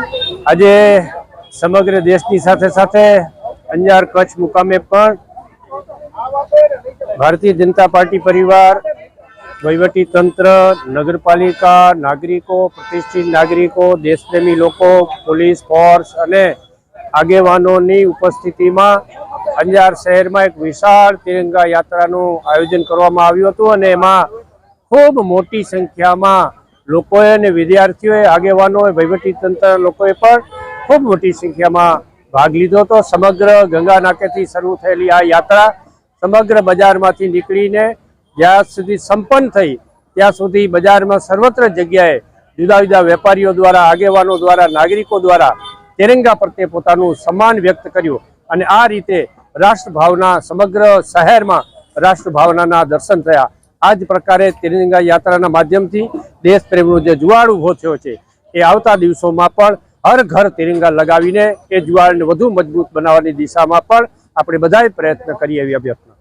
આજે સમગ્ર દેશની સાથે સાથે અંજાર કચ્છ મુકામે પણ ભારતીય જનતા પાર્ટી પરિવાર, વહીવટી તંત્ર, નગરપાલિકા, નાગરિકો, પ્રતિષ્ઠિત નાગરિકો, દેશપ્રેમી લોકો, પોલીસ ફોર્સ અને આગેવાનોની ઉપસ્થિતિમાં અંજાર શહેરમાં એક વિશાળ તિરંગા યાત્રાનું આયોજન કરવામાં આવ્યું હતું અને એમાં ખૂબ મોટી સંખ્યામાં લોકોએ અને વિદ્યાર્થીઓએ, આગેવાનોએ, વહીવટી તંત્ર લોકોએ પણ ખૂબ મોટી સંખ્યામાં ભાગ લીધો હતો। સમગ્ર ગંગા નાકેથી શરૂ થયેલી આ યાત્રા સમગ્ર બજારમાંથી નીકળીને જ્યાં સુધી સંપન્ન થઈ ત્યાં સુધી બજારમાં સર્વત્ર જગ્યાએ જુદા જુદા વેપારીઓ દ્વારા, આગેવાનો દ્વારા, નાગરિકો દ્વારા તિરંગા પ્રત્યે પોતાનું સન્માન વ્યક્ત કર્યું અને આ રીતે રાષ્ટ્રભાવના સમગ્ર શહેરમાં રાષ્ટ્રભાવનાના દર્શન થયા। આ જ પ્રકારે તિરંગા યાત્રાના માધ્યમથી દેશ પ્રેમનો જે જુવાળ ઊભો થયો છે એ આવતા દિવસોમાં પણ હર ઘર તિરંગા લગાવીને એ જુવાળને વધુ મજબૂત બનાવવાની દિશામાં પણ આપણે બધાએ પ્રયત્ન કરીએ એવી અભ્યર્થના।